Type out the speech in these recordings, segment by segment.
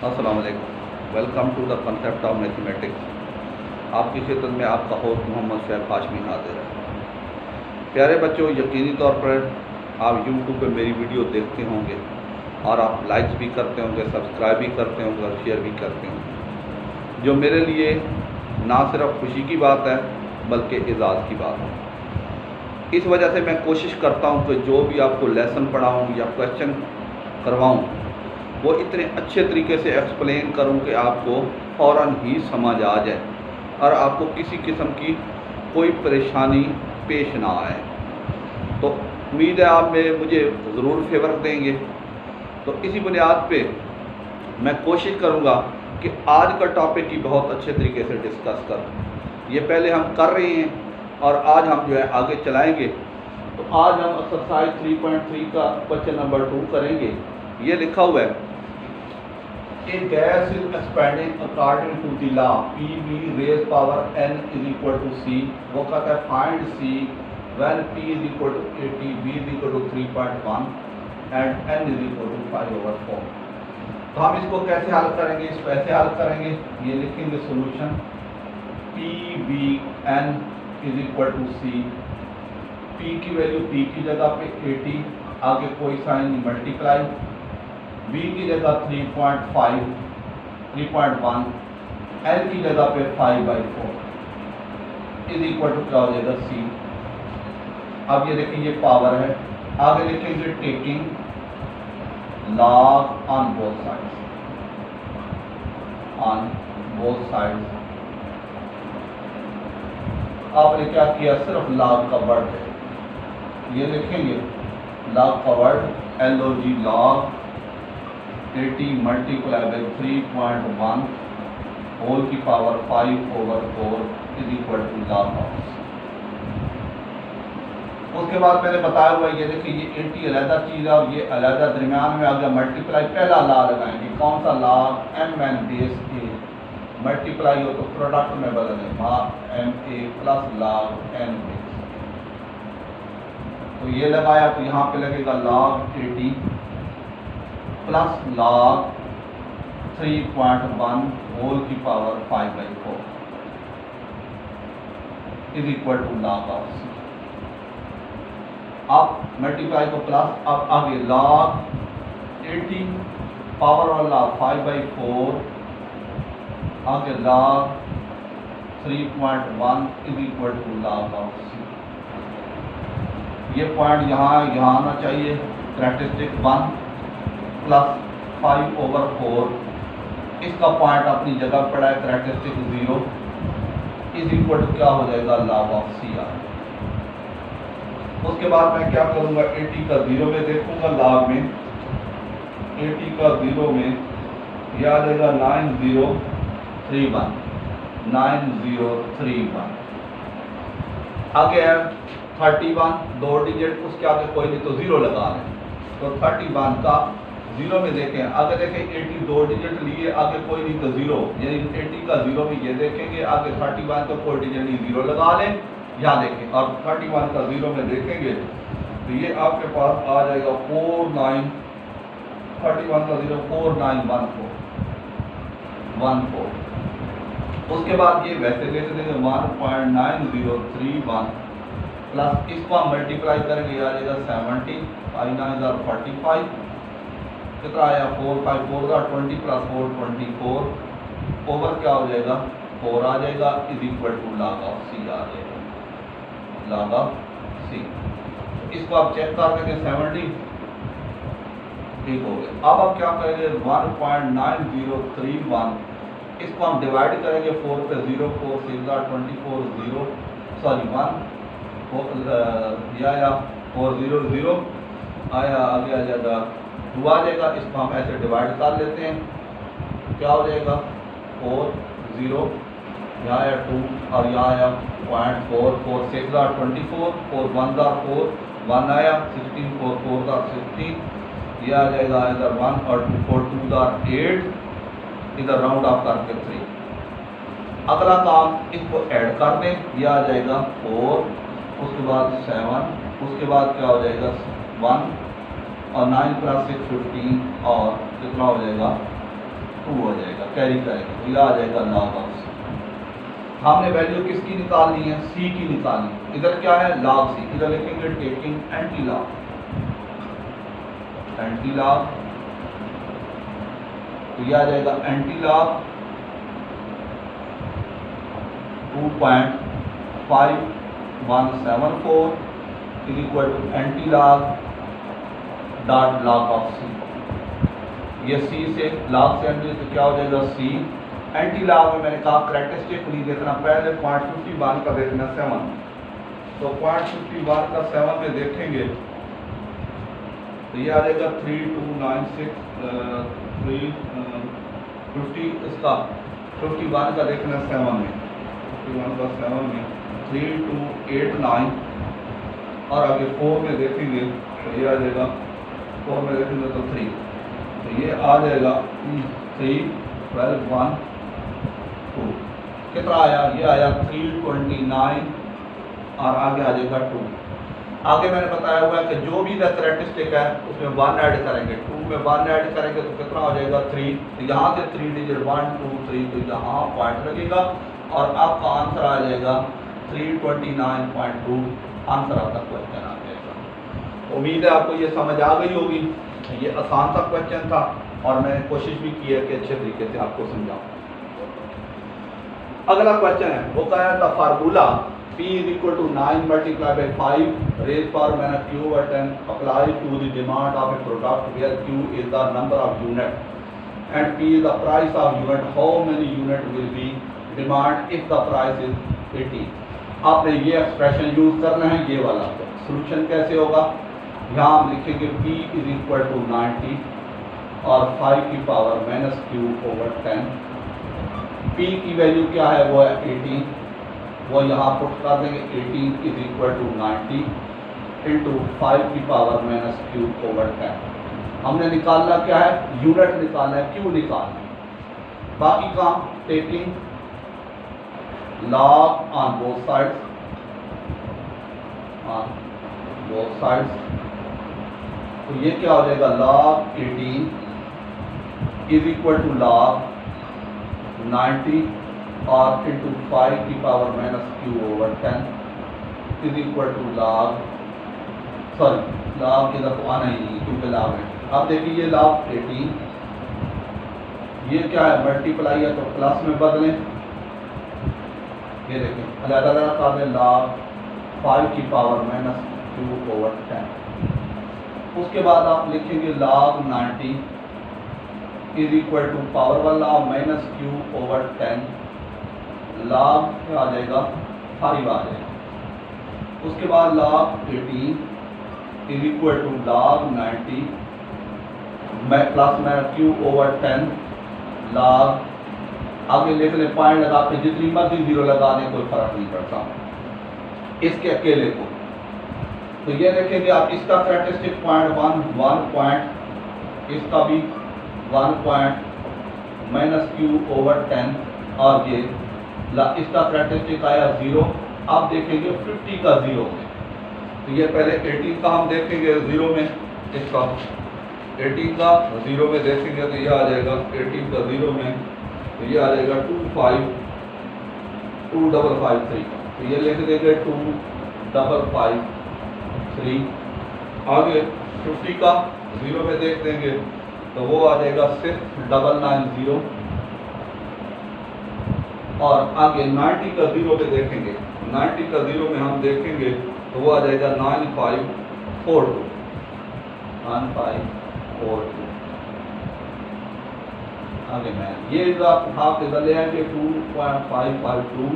अस्सलाम वालेकुम। Welcome to the concept of mathematics. आपकी खिदमत में आपका होस्ट मोहम्मद शैफ हाशमी हाजिर है। प्यारे बच्चों, यकीनी तौर पर आप यूट्यूब पर मेरी वीडियो देखते होंगे और आप लाइक्स भी करते होंगे, सब्सक्राइब भी करते होंगे और शेयर भी करते होंगे, जो मेरे लिए ना सिर्फ खुशी की बात है बल्कि एजाज़ की बात है। इस वजह से मैं कोशिश करता हूँ कि जो भी आपको लेसन पढ़ाऊँ या क्वेश्चन करवाऊँ वो इतने अच्छे तरीके से एक्सप्लेन करूं कि आपको फ़ौरन ही समझ आ जाए और आपको किसी किस्म की कोई परेशानी पेश ना आए। तो उम्मीद है आप मुझे ज़रूर फेवर देंगे। तो इसी बुनियाद पे मैं कोशिश करूंगा कि आज का टॉपिक ही बहुत अच्छे तरीके से डिस्कस करूं। ये पहले हम कर रहे हैं और आज हम जो है आगे चलाएंगे। तो आज हम एक्सरसाइज 3.3 का क्वेश्चन नंबर 2 करेंगे। ये लिखा हुआ है, A gas is expanding according to the law PV raised power n is equal to C। वो कहता है find C when P is equal to 80, V is equal to 3.1 and n is equal to 5/4। तो हम इसको कैसे हल करेंगे? इसको ऐसे हल करेंगे, ये लिखेंगे solution PV n is equal to C। P की वैल्यू P की जगह पे 80, आगे कोई साइन नहीं, मल्टीप्लाई V की जगह 3.1, L की जगह पे 5/4 इज इक्वल टू क्या हो जाएगा C। अब ये देखिए ये पावर है, आगे लिखेंगे taking log on both sides. आपने क्या किया, सिर्फ लॉग का वर्ड है, ये लिखेंगे लॉग का word LOG log 80 multiply by 3.1 whole की power 5/4 is equal to log of. उसके बाद मैंने बताया हुआ ये देखिए ये 80 अलहदा चीज़ है और ये अलहदा दरमियान में आ गया मल्टीप्लाई। पहला लॉ लगाएंगे, कौन सा log? MN base A। Multiply हो तो प्रोडक्ट में बदलें, MA plus log N base. तो ये लगाया तो यहाँ पे लगेगा लॉग 80 प्लस लॉग 3.1 होल की power 5/4 is equal to log of C। अब मल्टीप्लाई को प्लस, अब आगे लॉग 80 पावर वाला 5/4 आगे log 3.1 is equal to log of C। ये पॉइंट यहाँ आना चाहिए, कैरेक्टरिस्टिक 1 प्लस 5/4, इसका पॉइंट अपनी जगह पड़ा है, कैरेक्टरिस्टिक 0 इज इक्वल टू क्या हो जाएगा लॉग ऑफ C आ। उसके बाद मैं क्या करूँगा, 80 का 0 में देखूँगा, लॉग में 80 का 0 में यह आ जाएगा 9031। आगे है 31, 2 डिजिट, उसके आगे कोई नहीं तो 0 लगा लें। तो 31 का 0 में देखें, आगे देखें 80 2 डिजिट लिए, आगे कोई नहीं तो 0, यानी 80 का 0 में ये देखेंगे, आगे 31 तो कोई डिजिट नहीं, 0 लगा लें। यहाँ देखें और 31 का 0 में देखेंगे तो ये आपके पास आ जाएगा 49, 31 का 0 4914। उसके बाद ये वैसे लेते देंगे 1.9031 प्लस इसको हम मल्टीप्लाई करेंगे, आ जाएगा 70, 45 कितना आया 4/4 का 20 प्लस 4 24 ओवर क्या हो जाएगा 4 आ जाएगा is equal to log of C आ जाएगा, लॉग ऑफ C। इसको आप चेक कर देंगे 70 ठीक हो गया। अब आप क्या करेंगे 1.9031 इसको हम डिवाइड करेंगे 4 पे, 0 4 6 24 0 सॉरी 1 ये आया 400 आया, आगे आ जाएगा 2 आ जाएगा। इसको हम ऐसे डिवाइड कर लेते हैं, क्या हो जाएगा 40, यहाँ आया 2 और यहाँ आया 0.4 4 6 24 4 1 4 1 आया 16 4 4 16, ये आ जाएगा इधर 1 और 2 4 2 8, इधर राउंड ऑफ करके 3। अगला काम इसको ऐड कर दें, ये आ जाएगा 4, उसके बाद 7, उसके बाद क्या हो जाएगा 1 और 9 + 6 15 और कितना हो जाएगा 2 हो जाएगा, कैरी करेंगे तो यह आ जाएगा log ऑफ c। हमने वैल्यू किसकी निकालनी है, c की निकालनी। इधर क्या है, log c, इधर लिखेंगे taking anti log, anti log तो यह आ जाएगा anti log 2.5174 is equal to anti log dot log of c. ये सी से लॉग से एंटी तो क्या हो जाएगा सी। एंटी लॉग में मैंने कहा करैक्टरिस्टिक नहीं देखना, पहले 0.51 का देखना 7, तो 0.51 का 7 में देखेंगे तो ये आ जाएगा 3296 350 इसका 51 का देखना 7 में, 51 का 7 में 3289 और आगे 4 में देखेंगे तो ये आ जाएगा 4 में देखेंगे तो 3, तो ये आ जाएगा 3 12 1 2 कितना आया, ये आया 329 और आगे आ जाएगा 2। आगे मैंने बताया हुआ है कि जो भी करैक्टरिस्टिक है उसमें 1 ऐड करेंगे, 2 में 1 ऐड करेंगे तो कितना हो जाएगा 3, तो यहाँ से 3 डिजिट 1 2 3 तो यहाँ पॉइंट लगेगा और आपका आंसर आ जाएगा 329.2, आंसर आपका क्वेश्चन आ जाएगा। उम्मीद है आपको ये समझ आ गई होगी। ये आसान सा क्वेश्चन था और मैंने कोशिश भी की है कि अच्छे तरीके से आपको समझाऊँ। अगला क्वेश्चन है वो क्या है, the formula P is equal to 9 multiplied by 5 raised power minus Q over 10 applied to the demand of a product where Q is the number of units and P is the price of unit. How many unit will be demand if the price is 80? आपने ये expression use करना है, ये वाला solution कैसे होगा, यहाँ हम लिखेंगे P is equal to 90 और 5 की power minus Q over 10। P की वैल्यू क्या है, वो है 18, वो यहाँ पुट कर देंगे 18 इज इक्वल टू 90 इंटू 5 की पावर माइनस Q over 10। हमने निकालना क्या है, यूनिट निकालना है, Q निकालना है। बाकी काम taking log on both sides, तो ये क्या हो जाएगा log 18 is equal to log 90 और इंटू 5 की power minus Q over 10 is equal to log इधर तो आना ही नहीं क्योंकि log है। अब देखिए ये log 18, ये क्या है मल्टीप्लाई है तो प्लस में बदलें, ये देखें अलग-अलग कर दें log 5 की पावर माइनस Q over 10। उसके बाद आप लिखेंगे log 90 is equal to power वाला माइनस Q over 10 log क्या आ जाएगा 5 आ जाएगा। उसके बाद log 18 is equal to log 90 plus में Q over 10 log, आगे लिख ले पॉइंट लगा के जितनी मर्जी जीरो लगा दें कोई फर्क नहीं पड़ता इसके अकेले को। तो ये देखेंगे आप इसका करैक्टरिस्टिक पॉइंट 1 पॉइंट, इसका भी 1 पॉइंट माइनस Q over 10 और ये इसका करैक्टरिस्टिक आया 0। आप देखेंगे 50 का 0 में, तो ये पहले 18 का हम देखेंगे 0 में, इसका 18 का 0 में देखेंगे तो ये आ जाएगा 18 का 0 में, तो ये आ जाएगा 2553, तो ये लिख देंगे 2553। आगे 50 का 0 में देख देंगे तो वो आ जाएगा 6990 और आगे 90 का 0 पे देखेंगे, 90 का 0 में हम देखेंगे तो वो आ जाएगा 9542। आगे मैं ये हाफ इधर ले आएंगे 2552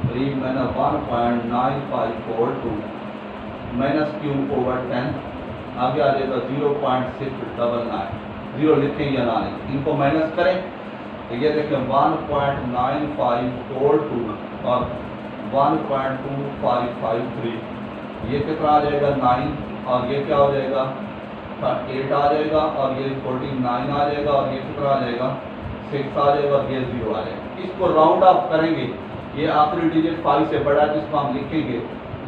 3 माइनस 1.9542 माइनस Q over 10, आगे आ जाएगा 0.699, 0 लिखें या ना लिखें, इनको माइनस करें तो ये देखें 1.9542 और 1.2553, ये कितना आ जाएगा 9 और ये क्या हो जाएगा 8 आ जाएगा और ये 49 आ जाएगा और ये कितना आ जाएगा 6 आ जाएगा और ये 0 आ जाएगा। इसको राउंड ऑफ करेंगे, ये आखिरी डिजिट 5 से बड़ा है जिसको हम लिखेंगे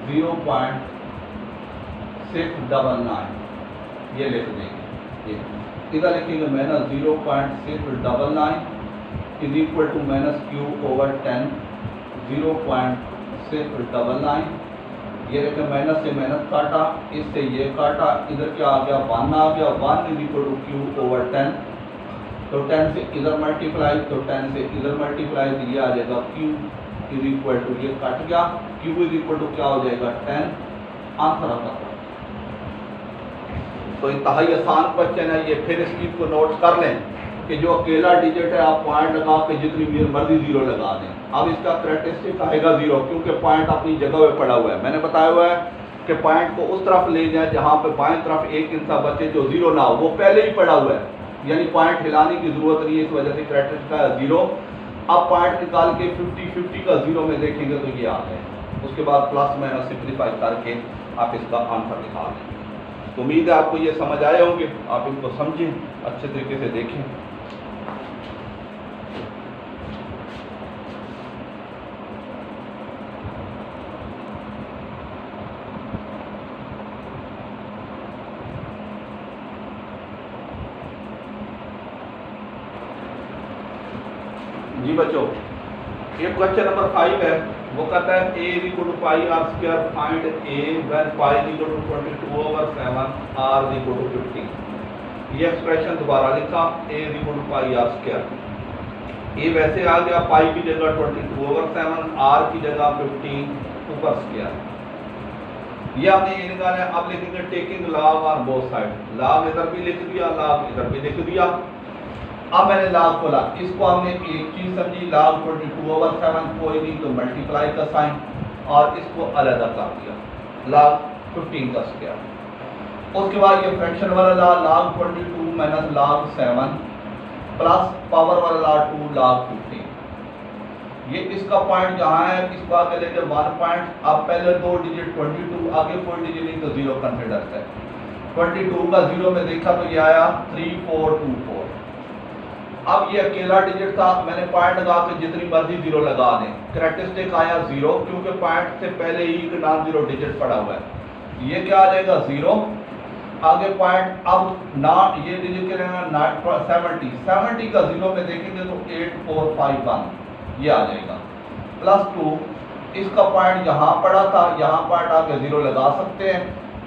0.699, ये लिख देंगे। ये इधर लिखेंगे minus 0.699 is equal to minus Q over 10 0.699। ये देखिए माइनस से माइनस काटा, इससे ये काटा, इधर क्या आ गया 1 आ गया, 1 is equal to Q over 10। तो 10 से इधर मल्टीप्लाई, तो 10 से इधर मल्टीप्लाई, तो ये आ जाएगा क्यू इज इक्वल टू, ये कट गया, क्यू इज इक्वल टू क्या हो जाएगा 10। आंसर आता है। तो इंतहाई आसान क्वेश्चन है ये। फिर इस चीज को नोट कर लें कि जो अकेला डिजिट है आप पॉइंट लगा के जितनी मर्जी जीरो लगा दें। अब इसका कैरेक्टरिस्टिक आएगा जीरो, क्योंकि पॉइंट अपनी जगह पे पड़ा हुआ है। मैंने बताया हुआ है कि पॉइंट को उस तरफ ले जाए जहाँ पे बाएं तरफ एक इंसा बचे जो जीरो ना हो, वो पहले ही पड़ा हुआ है, यानी पॉइंट हिलाने की जरूरत नहीं है, इस वजह से कैरेक्टरिस्टिक है जीरो। अब पॉइंट निकाल के 50-50 का जीरो में देखेंगे तो ये आ गए। उसके बाद प्लस माइनस सिंप्लीफाई करके आप इसका आंसर निकाल लेंगे। तो उम्मीद है आपको ये समझ आए होंगे, आप इनको समझें, अच्छे तरीके से देखें। जी बच्चों, ये क्वेश्चन नंबर 5 है। वो कहता है a is equal to pi r square find a when pi is equal to 22/7 r is equal to 15। ये एक्सप्रेशन दोबारा लिखा, a is equal to pi r square. a वैसे आ गया, पाई की जगह 22/7, r की जगह 15 ऊपर स्क्वायर। ये आपने ये निकाला है। अब लिखेंगे taking log on both side. Log इधर भी लिख दिया, लॉग इधर भी लिख दिया। अब मैंने लॉग खोला, इसको हमने एक चीज समझी, लॉग 22/7 कोई नहीं तो मल्टीप्लाई का साइन, और इसको अलग कर दिया लॉग 15 का स्क्वायर। उसके बाद ये फ्रैक्शन वाला log 22 minus log 7 plus power वाला लॉग 2 लॉग 15। ये इसका पॉइंट जहाँ है, इसको आगे लेके 1 पॉइंट। अब पहले दो डिजिट 22, आगे कोई डिजिट नहीं तो जीरो कंसिडर है। 22 का जीरो में देखा तो ये आया 3424। अब ये अकेला डिजिट था, मैंने पॉइंट लगा के जितनी मर्जी जीरो लगा दें, कैरेक्टरिस्टिक आया जीरो, क्योंकि पॉइंट से पहले ही एक नॉन जीरो डिजिट पड़ा हुआ है। ये क्या आ जाएगा जीरो, आगे पॉइंट। अब ना ये डिजिट के लेना 70 का जीरो में देखेंगे तो 8451 ये आ जाएगा, प्लस 2 इसका पॉइंट यहाँ पड़ा था, यहाँ पॉइंट आके जीरो लगा सकते हैं।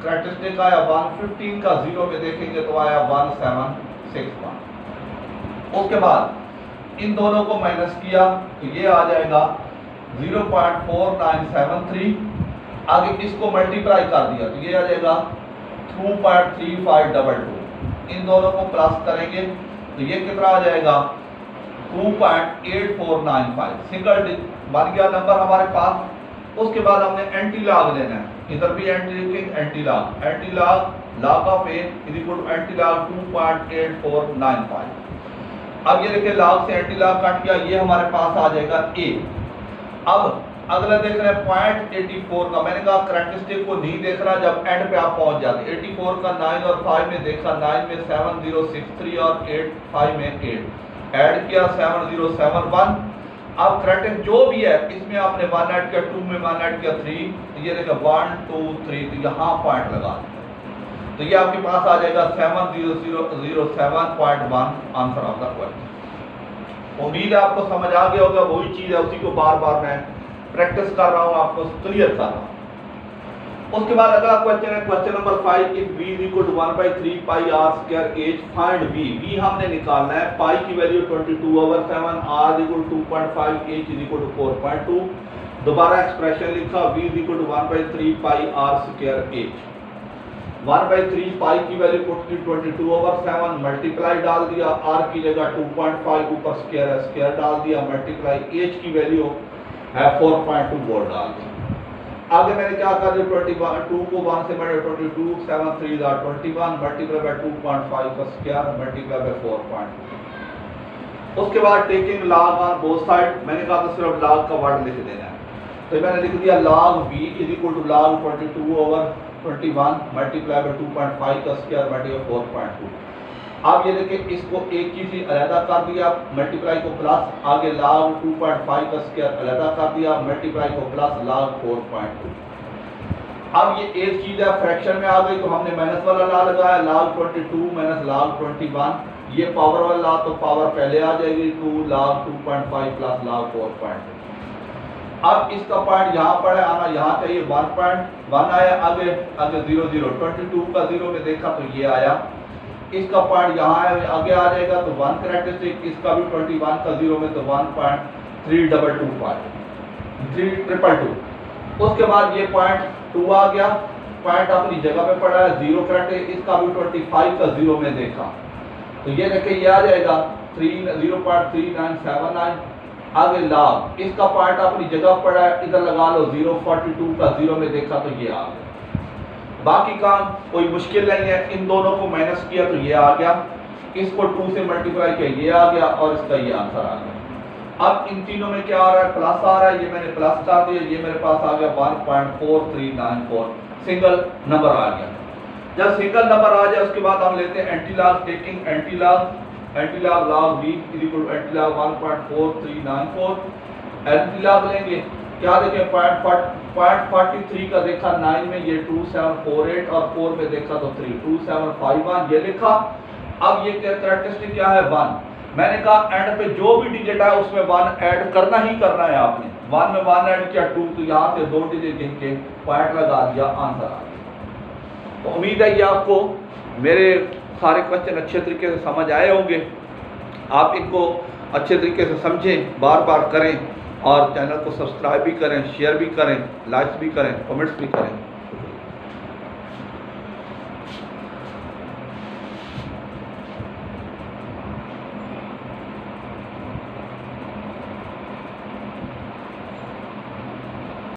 कैरेक्टरिस्टिक आया 115 का जीरो में देखेंगे तो आया 1761। उसके बाद इन दोनों को माइनस किया तो ये आ जाएगा 0.4973। आगे इसको मल्टीप्लाई कर दिया तो ये आ जाएगा 2.3522। इन दोनों को प्लस करेंगे तो ये कितना आ जाएगा 2.8495। सिंगल बन गया नंबर हमारे पास। उसके बाद हमने एंटी लॉग लेना है, इधर भी एंटी लिखेंगे, anti log log of a is equal to anti log 2.8495। अब ये देखिए लॉग से एंटी लॉग काट गया, ये हमारे पास आ जाएगा a। अब अगला देख रहे हैं पॉइंट 84 का। मैंने कहा कैरेक्टरिस्टिक को नहीं देख रहा, जब एंड पे आप पहुंच जाते। 84 का 9 और 5 में देखा, 9 में 7063 और 5 में 8 ऐड किया 7071। अब कैरेक्टर जो भी है इसमें आपने 1 ऐड किया, 2 में 1 ऐड किया 3, तो ये देखा 1 2 3, तो यहाँ पॉइंट लगा दिया तो ये आपके पास आ जाएगा 7007.1 आंसर ऑफ द क्वेश्चन। उम्मीद है आपको समझ आ गया होगा। वही चीज है, उसी को बार बार मैं प्रैक्टिस कर रहा हूँ, आपको क्लियर कर रहा हूँ। उसके बाद अगला क्वेश्चन है question number 5। If v is equal to 1/3 pi r square h find v। v हमने निकालना है, पाई की value 22/7, r is equal to 2.5, h is equal to 4.2। दोबारा एक्सप्रेशन लिखा, v is equal to 1/3 pi r square h। 1/3 pi की value 22/7 multiply डाल दिया, r की जगह 2.5 ऊपर स्क्वायर है, स्क्वायर डाल दिया, मल्टीप्लाई h की वैल्यू है 4.2 वोल्ट डाल दिया। आगे मैंने क्या कर दिया, 2 को 1 से बढ़े 22, 7 3 21 मल्टीप्लाई बाय 2.5 का स्क्वायर मल्टीप्लाई बाय 4.2। उसके बाद taking log on both side. मैंने कहा था सिर्फ लॉग का वर्ड लिख देना है, तो मैंने लिख दिया log v is equal to log 22/21 multiply by 2.5 का स्क्वायर मल्टीप्लाई 4.2। अब ये देखिए इसको एक चीज ही अलहदा कर दिया, मल्टीप्लाई को प्लस, आगे log 2.5 का स्क्वायर अलहदा कर दिया, मल्टीप्लाई को प्लस log 4.2। अब ये एक चीज़ है, फ्रैक्शन में आ गई तो हमने माइनस वाला लॉ लगाया, log 22 माइनस log 21, ये पावर वाला लॉ तो पावर पहले आ जाएगी 2 log 2.5 प्लस log 4.2। अब इसका पॉइंट यहाँ पर है, आना यहाँ चाहिए 1.1 आया, आगे 0 0 22 का 0 में देखा तो ये आया, इसका पॉइंट यहाँ है आगे आ जाएगा तो 1 कैरेक्टरिस्टिक, इसका भी 21 का 0 में तो 1.322। उसके बाद ये पॉइंट 2 आ गया, पॉइंट अपनी जगह पे पड़ा है, 0 कैरेक्टरिस्टिक, इसका भी 25 का 0 में देखा तो ये देखिए ये आ जाएगा 0.3979। आगे log, इसका पॉइंट अपनी जगह पड़ा है, इधर लगा लो 0.42 का 0 में देखा तो ये आ गया। बाकी काम कोई मुश्किल नहीं है, इन दोनों को माइनस किया तो ये आ गया, इसको 2 से मल्टीप्लाई किया ये आ गया और इसका ये आंसर आ गया। अब इन तीनों में क्या आ रहा है, प्लस आ रहा है, ये मैंने प्लस कर दिया, ये मेरे पास आ गया 1.4394, सिंगल नंबर आ गया। जब सिंगल नंबर आ जाए उसके बाद हम लेते हैं anti log, taking anti log log b is equal to anti log 1.4394, anti log लेंगे क्या देखें, 0.43 का देखा 9 में ये 2748 और 4 में देखा तो 32751 ये लिखा। अब ये कैरेक्टरिस्टिक क्या है 1, मैंने कहा एंड पे जो भी डिजिट है उसमें 1 ऐड करना ही करना है आपने, 1 में 1 ऐड किया 2 तो यहाँ से 2 डिजिट गिन के पॉइंट लगा दिया, आंसर आ गया। तो उम्मीद है ये आपको मेरे सारे क्वेश्चन अच्छे तरीके से समझ आए होंगे, आप इनको अच्छे तरीके से समझें, बार बार करें और चैनल को सब्सक्राइब भी करें, शेयर भी करें, लाइक्स भी करें, कमेंट्स भी करें।